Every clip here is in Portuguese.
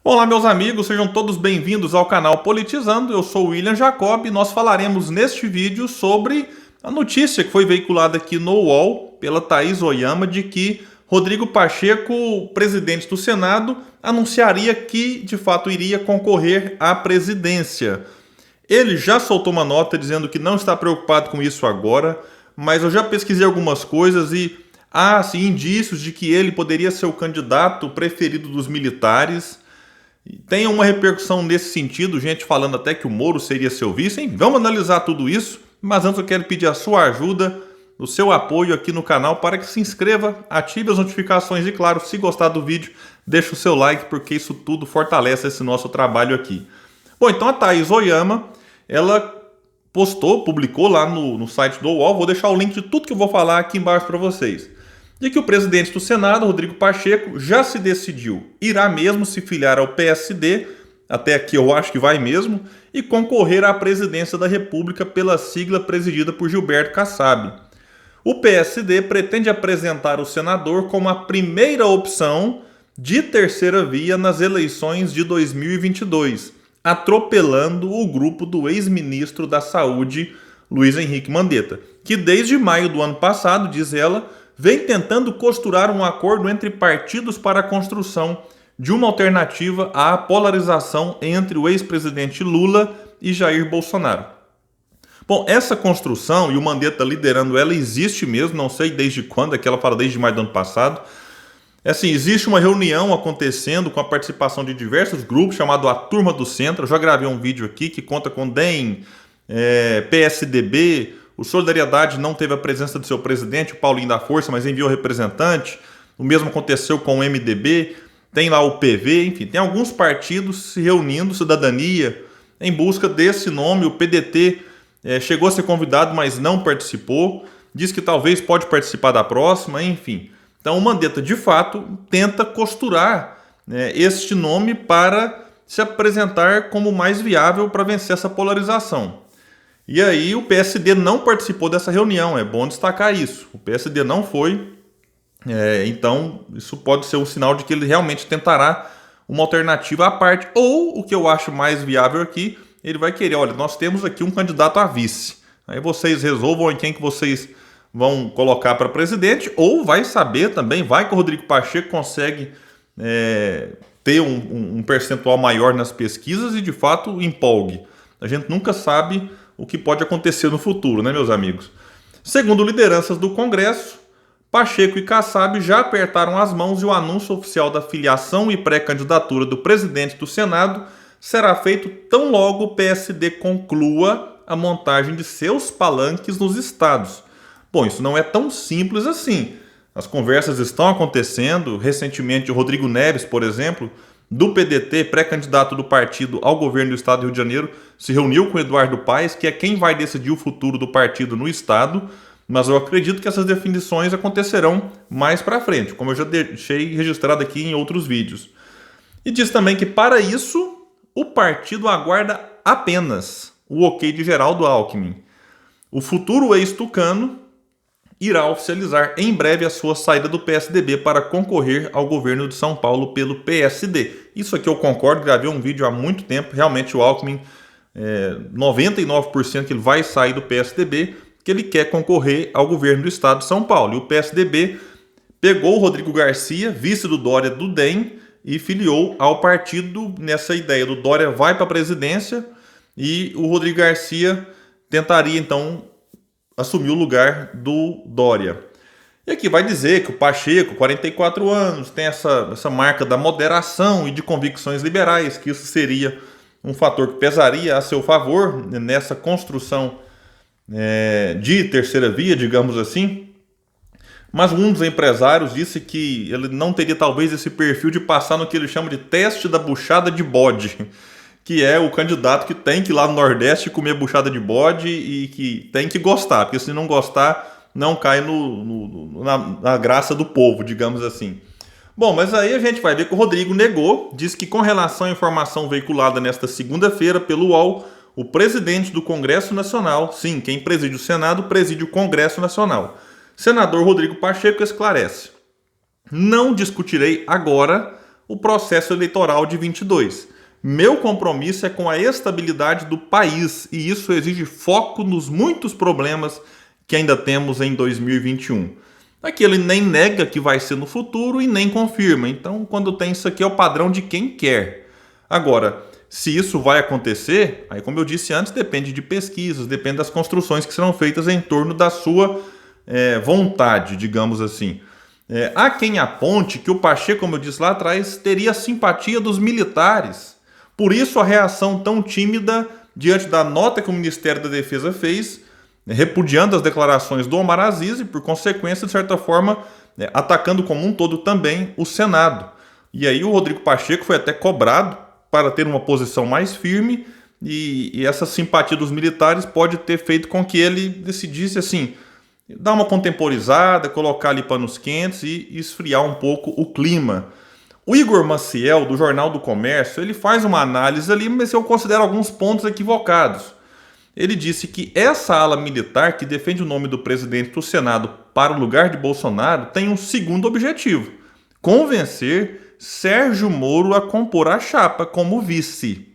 Olá, meus amigos, sejam todos bem-vindos ao canal Politizando. Eu sou o William Jacob e nós falaremos neste vídeo sobre a notícia que foi veiculada aqui no UOL pela Thaís Oyama de que Rodrigo Pacheco, presidente do Senado, anunciaria que de fato iria concorrer à presidência. Ele já soltou uma nota dizendo que não está preocupado com isso agora, mas eu já pesquisei algumas coisas e há assim, indícios de que ele poderia ser o candidato preferido dos militares. Tem uma repercussão nesse sentido, gente falando até que o Moro seria seu vice, hein? Vamos analisar tudo isso, mas antes eu quero pedir a sua ajuda, o seu apoio aqui no canal para que se inscreva, ative as notificações e, claro, se gostar do vídeo, deixe o seu like, porque isso tudo fortalece esse nosso trabalho aqui. Bom, então a Thaís Oyama, ela publicou lá no site do UOL, vou deixar o link de tudo que eu vou falar aqui embaixo para vocês, de que o presidente do Senado, Rodrigo Pacheco, já se decidiu, irá mesmo se filiar ao PSD, até aqui eu acho que vai mesmo, e concorrer à presidência da República pela sigla presidida por Gilberto Kassab. O PSD pretende apresentar o senador como a primeira opção de terceira via nas eleições de 2022, atropelando o grupo do ex-ministro da Saúde, Luiz Henrique Mandetta, que desde maio do ano passado, diz ela, vem tentando costurar um acordo entre partidos para a construção de uma alternativa à polarização entre o ex-presidente Lula e Jair Bolsonaro. Bom, essa construção, e o Mandetta liderando ela, existe mesmo, não sei desde quando, é que ela fala desde maio do ano passado. Assim, existe uma reunião acontecendo com a participação de diversos grupos, chamado A Turma do Centro. Eu já gravei um vídeo aqui que conta com DEM, PSDB, o Solidariedade não teve a presença do seu presidente, o Paulinho da Força, mas enviou representante. O mesmo aconteceu com o MDB, tem lá o PV, enfim, tem alguns partidos se reunindo, Cidadania, em busca desse nome. O PDT chegou a ser convidado, mas não participou. Diz que talvez pode participar da próxima, enfim. Então o Mandetta, de fato, tenta costurar este nome para se apresentar como mais viável para vencer essa polarização. E aí o PSD não participou dessa reunião, é bom destacar isso. O PSD não foi, então isso pode ser um sinal de que ele realmente tentará uma alternativa à parte. Ou, o que eu acho mais viável aqui, ele vai querer, olha, nós temos aqui um candidato a vice. Aí vocês resolvam em quem que vocês vão colocar para presidente, ou vai saber também, vai que o Rodrigo Pacheco consegue ter um percentual maior nas pesquisas e de fato empolgue. A gente nunca sabe o que pode acontecer no futuro, né, meus amigos? Segundo lideranças do Congresso, Pacheco e Kassab já apertaram as mãos e o anúncio oficial da filiação e pré-candidatura do presidente do Senado será feito tão logo o PSD conclua a montagem de seus palanques nos estados. Bom, isso não é tão simples assim. As conversas estão acontecendo. Recentemente, o Rodrigo Neves, por exemplo, do PDT, pré-candidato do partido ao governo do estado do Rio de Janeiro, se reuniu com Eduardo Paes, que é quem vai decidir o futuro do partido no estado, mas eu acredito que essas definições acontecerão mais para frente, como eu já deixei registrado aqui em outros vídeos. E diz também que para isso o partido aguarda apenas o ok de Geraldo Alckmin. O futuro ex-tucano irá oficializar em breve a sua saída do PSDB para concorrer ao governo de São Paulo pelo PSD. Isso aqui eu concordo, gravei um vídeo há muito tempo. Realmente o Alckmin, 99% que ele vai sair do PSDB, que ele quer concorrer ao governo do estado de São Paulo. E o PSDB pegou o Rodrigo Garcia, vice do Dória do DEM, e filiou ao partido nessa ideia do Dória vai para a presidência e o Rodrigo Garcia tentaria então assumiu o lugar do Dória. E aqui vai dizer que o Pacheco, 44 anos, tem essa marca da moderação e de convicções liberais, que isso seria um fator que pesaria a seu favor nessa construção de terceira via, digamos assim. Mas um dos empresários disse que ele não teria talvez esse perfil de passar no que ele chama de teste da buchada de bode, que é o candidato que tem que ir lá no Nordeste comer buchada de bode e que tem que gostar, porque se não gostar, não cai na graça do povo, digamos assim. Bom, mas aí a gente vai ver que o Rodrigo negou, diz que com relação à informação veiculada nesta segunda-feira pelo UOL, o presidente do Congresso Nacional, sim, quem preside o Senado, preside o Congresso Nacional, senador Rodrigo Pacheco, esclarece: não discutirei agora o processo eleitoral de 22. Meu compromisso é com a estabilidade do país e isso exige foco nos muitos problemas que ainda temos em 2021. Aqui ele nem nega que vai ser no futuro e nem confirma. Então, quando tem isso aqui, é o padrão de quem quer. Agora, se isso vai acontecer, aí como eu disse antes, depende de pesquisas, depende das construções que serão feitas em torno da sua vontade, digamos assim. Há quem aponte que o Pacheco, como eu disse lá atrás, teria a simpatia dos militares. Por isso a reação tão tímida diante da nota que o Ministério da Defesa fez, repudiando as declarações do Omar Aziz e, por consequência, de certa forma, atacando como um todo também o Senado. E aí o Rodrigo Pacheco foi até cobrado para ter uma posição mais firme e essa simpatia dos militares pode ter feito com que ele decidisse, assim, dar uma contemporizada, colocar ali panos quentes e esfriar um pouco o clima. O Igor Maciel, do Jornal do Comércio, ele faz uma análise ali, mas eu considero alguns pontos equivocados. Ele disse que essa ala militar que defende o nome do presidente do Senado para o lugar de Bolsonaro tem um segundo objetivo: convencer Sérgio Moro a compor a chapa como vice.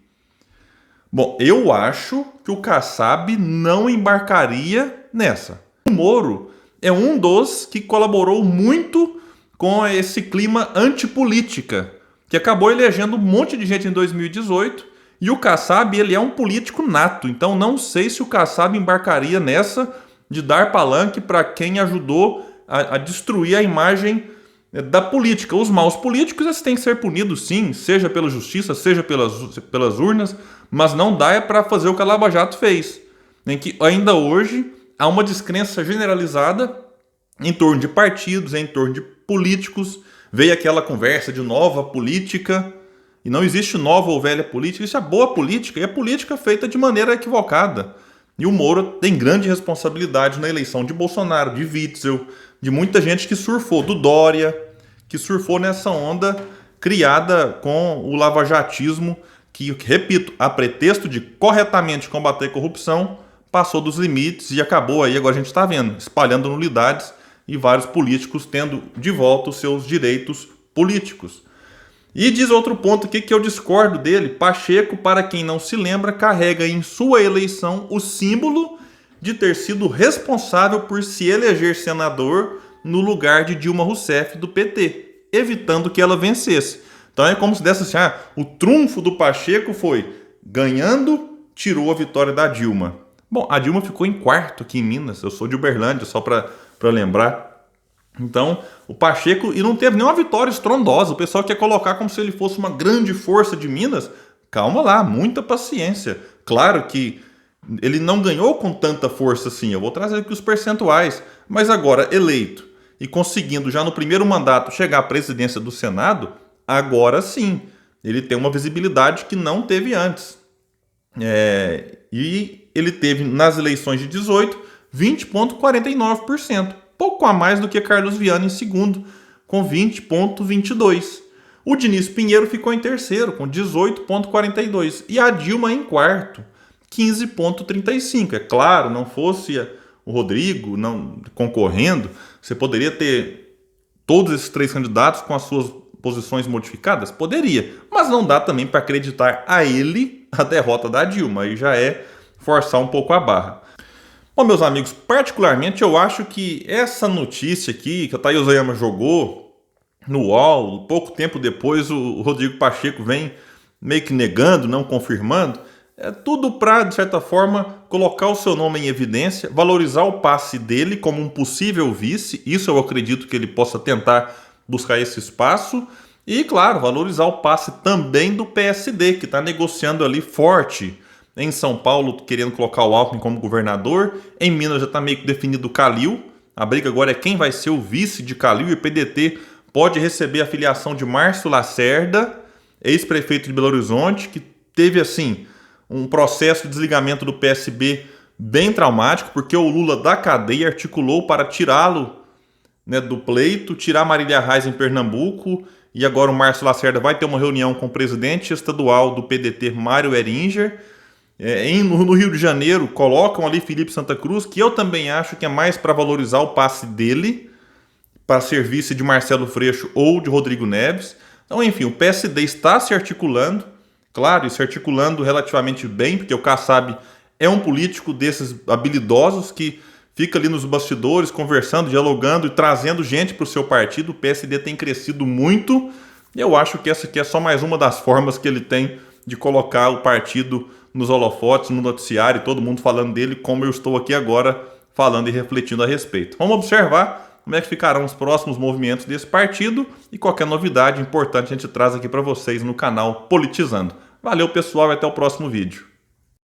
Bom, eu acho que o Kassab não embarcaria nessa. O Moro é um dos que colaborou muito com esse clima antipolítica, que acabou elegendo um monte de gente em 2018, e o Kassab, ele é um político nato, então não sei se o Kassab embarcaria nessa de dar palanque para quem ajudou a destruir a imagem da política. Os maus políticos eles têm que ser punidos sim, seja pela justiça, seja pelas urnas, mas não dá para fazer o que a Lava Jato fez, em que ainda hoje há uma descrença generalizada em torno de partidos, em torno de políticos. Veio aquela conversa de nova política, e não existe nova ou velha política, existe a boa política, e a política feita de maneira equivocada. E o Moro tem grande responsabilidade na eleição de Bolsonaro, de Witzel, de muita gente que surfou, do Dória, que surfou nessa onda criada com o lavajatismo, que, repito, a pretexto de corretamente combater a corrupção, passou dos limites e acabou aí, agora a gente está vendo, espalhando nulidades e vários políticos tendo de volta os seus direitos políticos. E diz outro ponto aqui que eu discordo dele: Pacheco, para quem não se lembra, carrega em sua eleição o símbolo de ter sido responsável por se eleger senador no lugar de Dilma Rousseff do PT, evitando que ela vencesse. Então é como se desse assim, o trunfo do Pacheco foi ganhando, tirou a vitória da Dilma. Bom, a Dilma ficou em quarto aqui em Minas, eu sou de Uberlândia, só para lembrar. Então, o Pacheco, e não teve nenhuma vitória estrondosa, o pessoal quer colocar como se ele fosse uma grande força de Minas. Calma lá, muita paciência. Claro que ele não ganhou com tanta força assim, eu vou trazer aqui os percentuais, mas agora eleito e conseguindo já no primeiro mandato chegar à presidência do Senado, agora sim, ele tem uma visibilidade que não teve antes. E ele teve nas eleições de 18 20,49%, pouco a mais do que Carlos Viana em segundo, com 20,22%. O Diniz Pinheiro ficou em terceiro, com 18,42%, e a Dilma em quarto, 15,35%. É claro, não fosse o Rodrigo não concorrendo, você poderia ter todos esses três candidatos com as suas posições modificadas? Poderia, mas não dá também para acreditar a ele a derrota da Dilma, aí já é forçar um pouco a barra. Bom, meus amigos, particularmente eu acho que essa notícia aqui que a Thaís Oyama jogou no UOL, pouco tempo depois o Rodrigo Pacheco vem meio que negando, não confirmando, é tudo para, de certa forma, colocar o seu nome em evidência, valorizar o passe dele como um possível vice, isso eu acredito que ele possa tentar buscar esse espaço, e, claro, valorizar o passe também do PSD, que está negociando ali forte em São Paulo, querendo colocar o Alckmin como governador. Em Minas já está meio que definido o Calil. A briga agora é quem vai ser o vice de Calil, e o PDT pode receber a filiação de Márcio Lacerda, ex-prefeito de Belo Horizonte, que teve, assim, um processo de desligamento do PSB bem traumático, porque o Lula da cadeia articulou para tirá-lo, né, do pleito, tirar Marília Reis em Pernambuco, e agora o Márcio Lacerda vai ter uma reunião com o presidente estadual do PDT, Mário Heringer. No Rio de Janeiro, colocam ali Felipe Santa Cruz, que eu também acho que é mais para valorizar o passe dele, para ser vice de Marcelo Freixo ou de Rodrigo Neves, Então, enfim, o PSD está se articulando, claro, e se articulando relativamente bem, porque o Kassab é um político desses habilidosos que fica ali nos bastidores, conversando, dialogando e trazendo gente para o seu partido. O PSD tem crescido muito. Eu acho que essa aqui é só mais uma das formas que ele tem de colocar o partido nos holofotes, no noticiário, todo mundo falando dele, como eu estou aqui agora falando e refletindo a respeito. Vamos observar como é que ficarão os próximos movimentos desse partido e qualquer novidade importante a gente traz aqui para vocês no canal Politizando. Valeu, pessoal, e até o próximo vídeo.